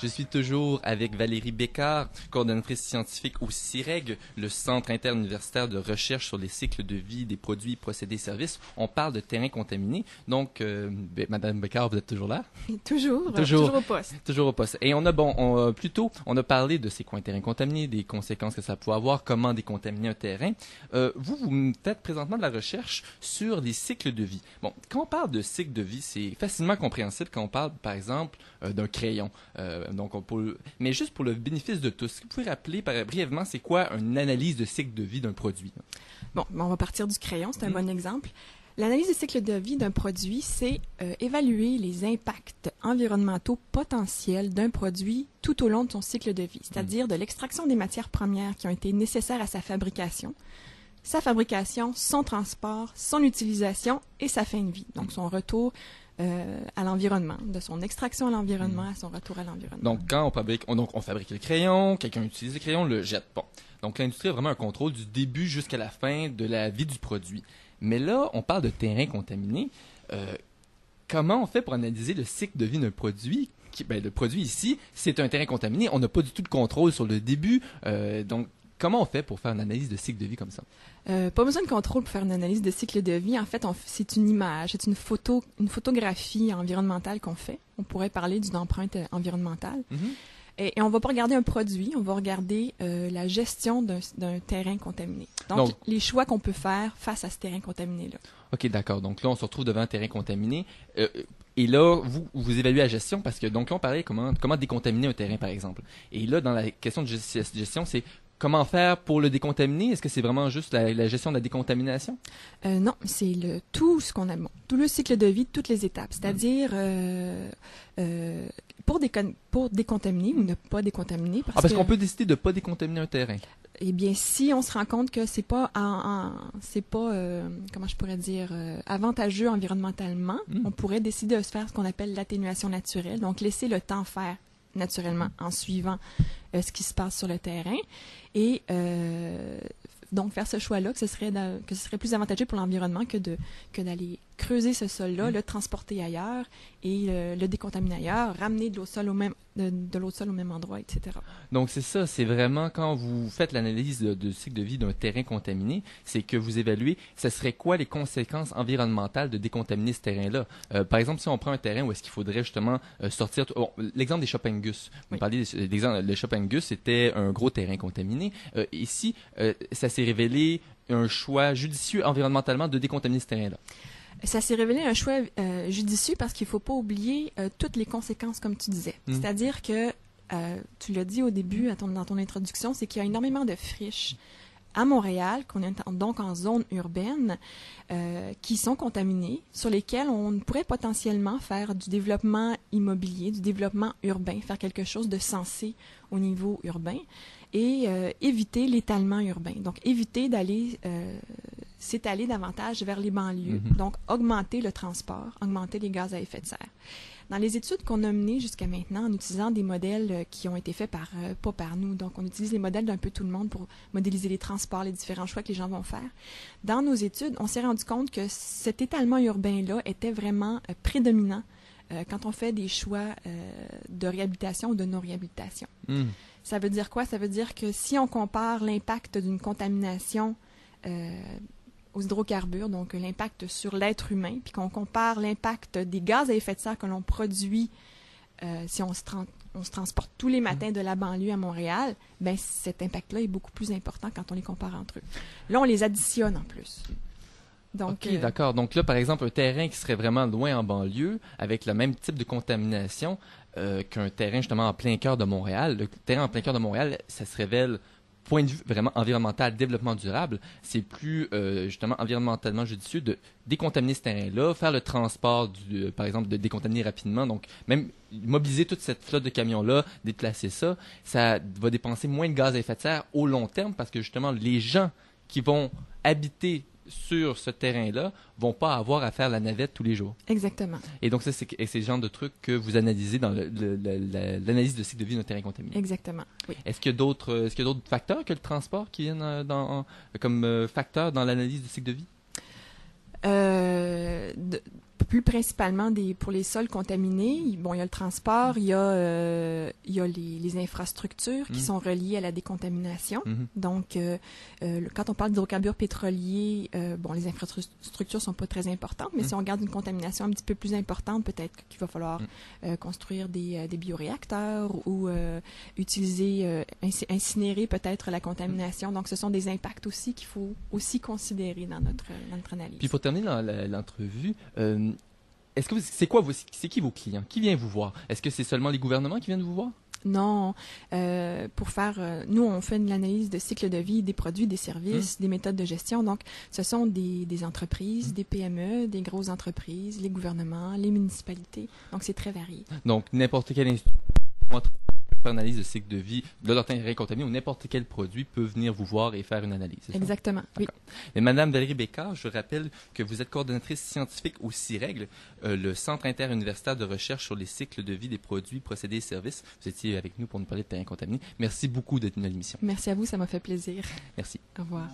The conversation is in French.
Je suis toujours avec Valérie Bécard, coordonnatrice scientifique au CIREG, le Centre interuniversitaire de recherche sur les cycles de vie des produits, procédés, services. On parle de terrains contaminés. Donc, Madame Bécard, vous êtes toujours là? Toujours au poste. Toujours au poste. Et on a parlé de ces coins terrains contaminés, des conséquences que ça peut avoir, comment décontaminer un terrain. Vous me faites présentement de la recherche sur les cycles de vie. Bon, quand on parle de cycle de vie, c'est facilement compréhensible quand on parle, par exemple, d'un crayon. Mais juste pour le bénéfice de tous, est-ce que vous pouvez rappeler brièvement c'est quoi une analyse de cycle de vie d'un produit? Bon, on va partir du crayon, c'est un bon exemple. L'analyse de cycle de vie d'un produit, c'est évaluer les impacts environnementaux potentiels d'un produit tout au long de son cycle de vie, c'est-à-dire de l'extraction des matières premières qui ont été nécessaires à sa fabrication, son transport, son utilisation et sa fin de vie, donc son retour à l'environnement, de son extraction à l'environnement à son retour à l'environnement. Donc, quand on fabrique le crayon, quelqu'un utilise le crayon, le jette. Bon. Donc, l'industrie a vraiment un contrôle du début jusqu'à la fin de la vie du produit. Mais là, on parle de terrain contaminé. Comment on fait pour analyser le cycle de vie d'un produit? Le produit ici, c'est un terrain contaminé. On n'a pas du tout de contrôle sur le début. Donc, comment on fait pour faire une analyse de cycle de vie comme ça? Pas besoin de contrôle pour faire une analyse de cycle de vie. En fait, c'est une image, c'est une photographie environnementale qu'on fait. On pourrait parler d'une empreinte environnementale. Et on ne va pas regarder un produit, on va regarder la gestion d'un terrain contaminé. Donc, les choix qu'on peut faire face à ce terrain contaminé-là. OK, d'accord. Donc là, on se retrouve devant un terrain contaminé. Et là, vous évaluez la gestion parce que, donc là, on parlait comment décontaminer un terrain, par exemple. Et là, dans la question de gestion, c'est comment faire pour le décontaminer? Est-ce que c'est vraiment juste la gestion de la décontamination? Non, c'est tout ce qu'on a. Bon, tout le cycle de vie, toutes les étapes. C'est-à-dire pour décontaminer ou ne pas décontaminer. Parce qu'on peut décider de ne pas décontaminer un terrain. Eh bien, si on se rend compte que c'est pas comment je pourrais dire, avantageux environnementalement, on pourrait décider de se faire ce qu'on appelle l'atténuation naturelle. Donc, laisser le temps faire naturellement en suivant ce qui se passe sur le terrain et donc faire ce choix-là que ce serait plus avantageux pour l'environnement que d'aller creuser ce sol-là, le transporter ailleurs et le décontaminer ailleurs, ramener de l'eau de sol au même endroit, etc. Donc c'est ça, c'est vraiment quand vous faites l'analyse de cycle de vie d'un terrain contaminé, c'est que vous évaluez, ce serait quoi les conséquences environnementales de décontaminer ce terrain-là. Par exemple, si on prend un terrain où est-ce qu'il faudrait justement sortir... l'exemple des Chopingus, vous parliez d'exemple, le Chopingus, c'était un gros terrain contaminé. Ici, ça s'est révélé un choix judicieux environnementalement de décontaminer ce terrain-là. Ça s'est révélé un choix judicieux parce qu'il ne faut pas oublier toutes les conséquences, comme tu disais. C'est-à-dire que, tu l'as dit au début, dans ton introduction, c'est qu'il y a énormément de friches à Montréal, qu'on est donc en zone urbaine, qui sont contaminées, sur lesquelles on pourrait potentiellement faire du développement immobilier, du développement urbain, faire quelque chose de sensé au niveau urbain et éviter l'étalement urbain. Donc, éviter d'aller s'étaler davantage vers les banlieues. Donc, augmenter le transport, augmenter les gaz à effet de serre. Dans les études qu'on a menées jusqu'à maintenant, en utilisant des modèles qui ont été faits pas par nous, donc on utilise les modèles d'un peu tout le monde pour modéliser les transports, les différents choix que les gens vont faire. Dans nos études, on s'est rendu compte que cet étalement urbain-là était vraiment prédominant quand on fait des choix de réhabilitation ou de non-réhabilitation. Ça veut dire quoi? Ça veut dire que si on compare l'impact d'une contamination aux hydrocarbures, donc l'impact sur l'être humain, puis qu'on compare l'impact des gaz à effet de serre que l'on produit si on se transporte tous les matins de la banlieue à Montréal, ben cet impact-là est beaucoup plus important quand on les compare entre eux. Là, on les additionne en plus. Donc, OK, d'accord. Donc là, par exemple, un terrain qui serait vraiment loin en banlieue, avec le même type de contamination qu'un terrain justement en plein cœur de Montréal. Le terrain en plein cœur de Montréal, ça se révèle, point de vue vraiment environnemental, développement durable, c'est plus justement environnementalement judicieux de décontaminer ce terrain-là, faire le transport, par exemple, de décontaminer rapidement, donc même mobiliser toute cette flotte de camions-là, déplacer ça, ça va dépenser moins de gaz à effet de serre au long terme parce que justement, les gens qui vont habiter sur ce terrain-là vont pas avoir à faire la navette tous les jours. Exactement. Et donc, c'est le genre de trucs que vous analysez dans l'analyse de cycle de vie d'un terrain contaminé. Exactement, oui. Est-ce qu'il y a d'autres facteurs que le transport qui viennent comme facteur dans l'analyse du cycle de vie? Plus principalement pour les sols contaminés, bon, il y a le transport, il y a il y a les infrastructures qui sont reliées à la décontamination. Donc, quand on parle d'hydrocarbures pétroliers, bon, les infrastructures sont pas très importantes, mais si on regarde une contamination un petit peu plus importante, peut-être qu'il va falloir construire des bioréacteurs ou utiliser, incinérer peut-être la contamination. Donc, ce sont des impacts aussi qu'il faut aussi considérer dans notre analyse. Puis pour terminer l'entrevue, c'est qui vos clients? Qui vient vous voir? Est-ce que c'est seulement les gouvernements qui viennent vous voir? Non. Nous, on fait une analyse de cycle de vie des produits, des services, des méthodes de gestion. Donc, ce sont des entreprises, des PME, des grosses entreprises, les gouvernements, les municipalités. Donc, c'est très varié. Donc, n'importe quelle institution analyse de cycle de vie de leur terrain contaminé ou n'importe quel produit peut venir vous voir et faire une analyse. Exactement, oui. Et Madame Valérie Bécard, je rappelle que vous êtes coordonnatrice scientifique au CIREGL, le Centre interuniversitaire de recherche sur les cycles de vie des produits, procédés et services. Vous étiez avec nous pour nous parler de terrain contaminé. Merci beaucoup d'être venu à l'émission. Merci à vous, ça m'a fait plaisir. Merci. Au revoir.